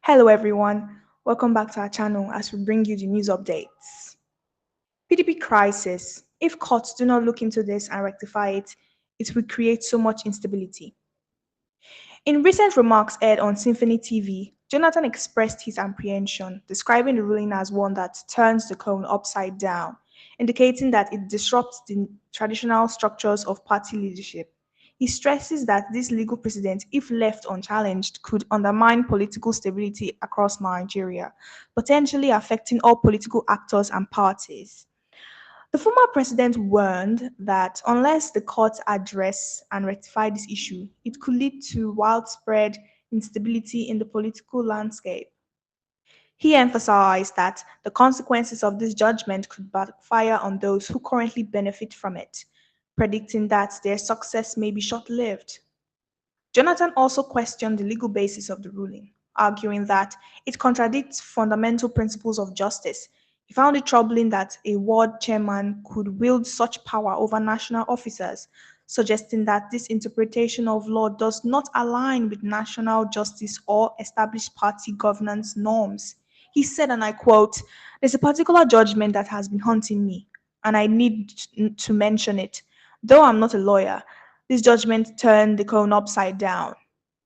Hello, everyone. Welcome back to our channel as we bring you the news updates. PDP crisis. If courts do not look into this and rectify it, it will create so much instability. In recent remarks aired on Symphony TV, Jonathan expressed his apprehension, describing the ruling as one that turns the crown upside down, indicating that it disrupts the traditional structures of party leadership. He stresses that this legal precedent, if left unchallenged, could undermine political stability across Nigeria, potentially affecting all political actors and parties. The former president warned that unless the courts address and rectify this issue, it could lead to widespread instability in the political landscape. He emphasized that the consequences of this judgment could backfire on those who currently benefit from it, predicting that their success may be short lived. Jonathan also questioned the legal basis of the ruling, arguing that it contradicts fundamental principles of justice. He found it troubling that a ward chairman could wield such power over national officers, suggesting that this interpretation of law does not align with national justice or established party governance norms. He said, and I quote, "There's a particular judgment that has been haunting me, and I need to mention it. Though I'm not a lawyer, this judgment turned the crown upside down.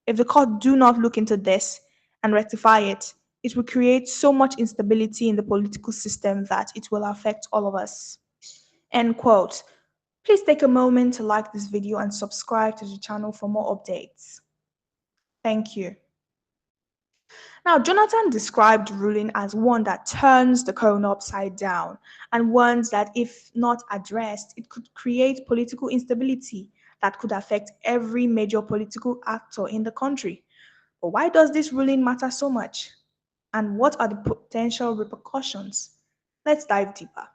If the court do not look into this and rectify it, it will create so much instability in the political system that it will affect all of us." End quote. Please take a moment to like this video and subscribe to the channel for more updates. Thank you. Now, Jonathan described the ruling as one that turns the crown upside down and warns that if not addressed, it could create political instability that could affect every major political actor in the country. But why does this ruling matter so much? And what are the potential repercussions? Let's dive deeper.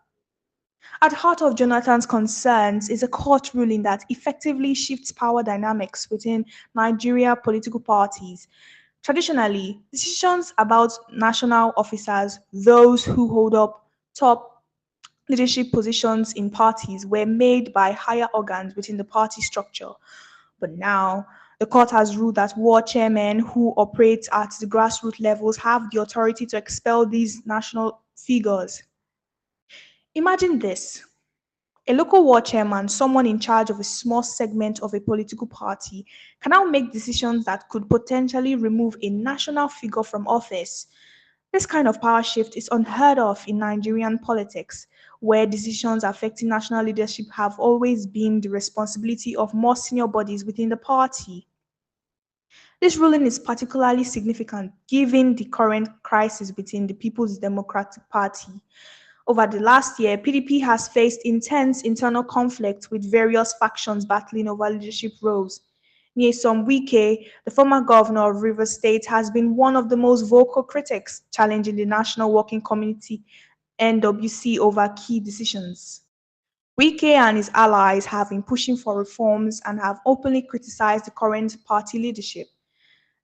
At the heart of Jonathan's concerns is a court ruling that effectively shifts power dynamics within Nigeria political parties. Traditionally, decisions about national officers, those who hold up top leadership positions in parties, were made by higher organs within the party structure. But now, the court has ruled that ward chairmen who operate at the grassroots levels have the authority to expel these national figures. Imagine this. A local ward chairman, someone in charge of a small segment of a political party, can now make decisions that could potentially remove a national figure from office. This kind of power shift is unheard of in Nigerian politics, where decisions affecting national leadership have always been the responsibility of more senior bodies within the party. This ruling is particularly significant given the current crisis within the People's Democratic Party. Over the last year, PDP has faced intense internal conflict with various factions battling over leadership roles. Nyesom Wike, the former governor of Rivers State, has been one of the most vocal critics, challenging the National Working Committee (NWC) over key decisions. Wike and his allies have been pushing for reforms and have openly criticized the current party leadership.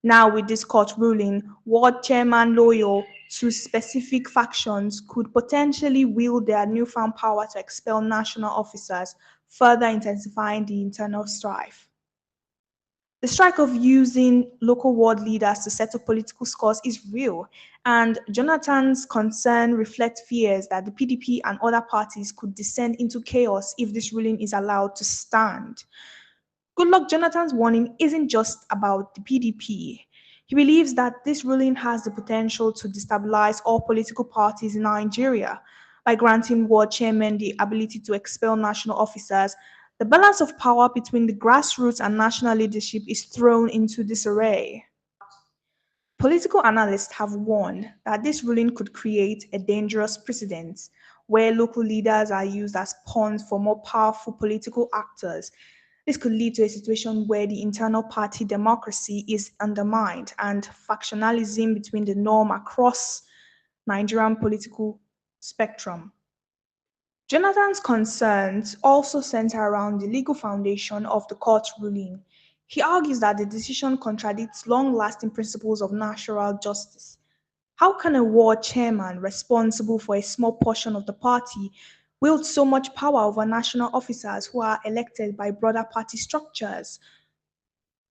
Now, with this court ruling, ward chairman loyal to specific factions could potentially wield their newfound power to expel national officers, further intensifying the internal strife. The strike of using local ward leaders to settle political scores is real, and Jonathan's concern reflects fears that the PDP and other parties could descend into chaos if this ruling is allowed to stand. Goodluck Jonathan's warning isn't just about the PDP. He believes that this ruling has the potential to destabilize all political parties in Nigeria. By granting ward chairmen the ability to expel national officers, the balance of power between the grassroots and national leadership is thrown into disarray. Political analysts have warned that this ruling could create a dangerous precedent where local leaders are used as pawns for more powerful political actors. This could lead to a situation where the internal party democracy is undermined and factionalism between the norm across Nigerian political spectrum. Jonathan's concerns also center around the legal foundation of the court ruling. He argues that the decision contradicts long-lasting principles of natural justice. How can a ward chairman responsible for a small portion of the party wield so much power over national officers who are elected by broader party structures?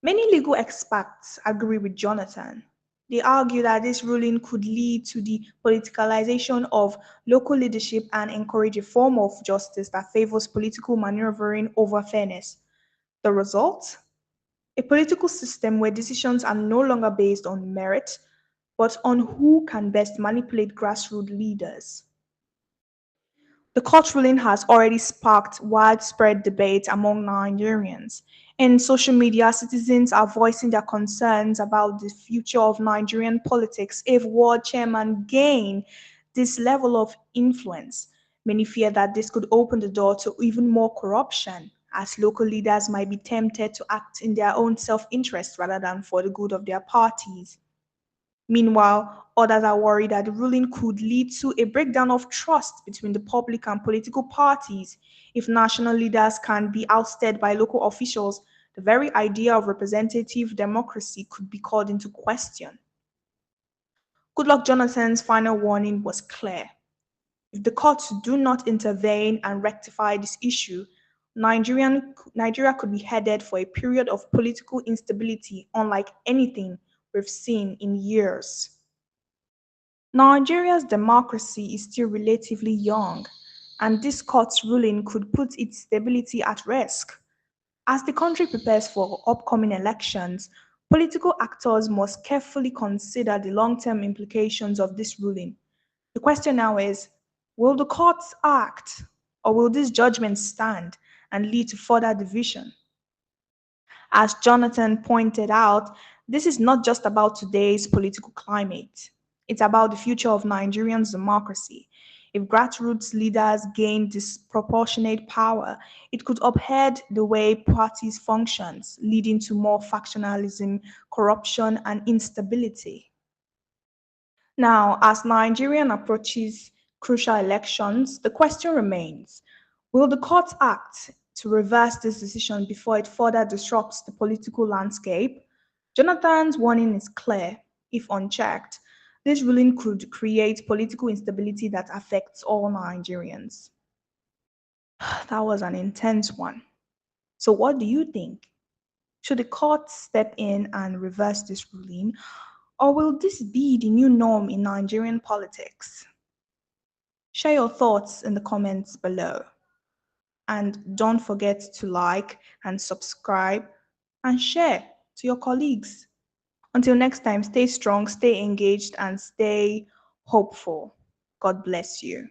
Many legal experts agree with Jonathan. They argue that this ruling could lead to the politicalization of local leadership and encourage a form of justice that favors political maneuvering over fairness. The result? A political system where decisions are no longer based on merit, but on who can best manipulate grassroots leaders. The court ruling has already sparked widespread debate among Nigerians. In social media, citizens are voicing their concerns about the future of Nigerian politics if world chairman gain this level of influence. Many fear that this could open the door to even more corruption, as local leaders might be tempted to act in their own self interest rather than for the good of their parties. Meanwhile, others are worried that the ruling could lead to a breakdown of trust between the public and political parties. If national leaders can be ousted by local officials, the very idea of representative democracy could be called into question. Goodluck Jonathan's final warning was clear. If the courts do not intervene and rectify this issue, Nigeria could be headed for a period of political instability unlike anything we've seen in years. Nigeria's democracy is still relatively young, and this court's ruling could put its stability at risk. As the country prepares for upcoming elections, political actors must carefully consider the long term implications of this ruling. The question now is, will the courts act, or will this judgment stand and lead to further division? As Jonathan pointed out, this is not just about today's political climate. It's about the future of Nigerians' democracy. If grassroots leaders gain disproportionate power, it could upend the way parties functions, leading to more factionalism, corruption, and instability. Now, as Nigeria approaches crucial elections, the question remains, will the court act to reverse this decision before it further disrupts the political landscape? Jonathan's warning is clear. If unchecked, this ruling could create political instability that affects all Nigerians. That was an intense one. So, what do you think? Should the court step in and reverse this ruling, or will this be the new norm in Nigerian politics? Share your thoughts in the comments below. And don't forget to like and subscribe and share to your colleagues. Until next time, stay strong, stay engaged, and stay hopeful. God bless you.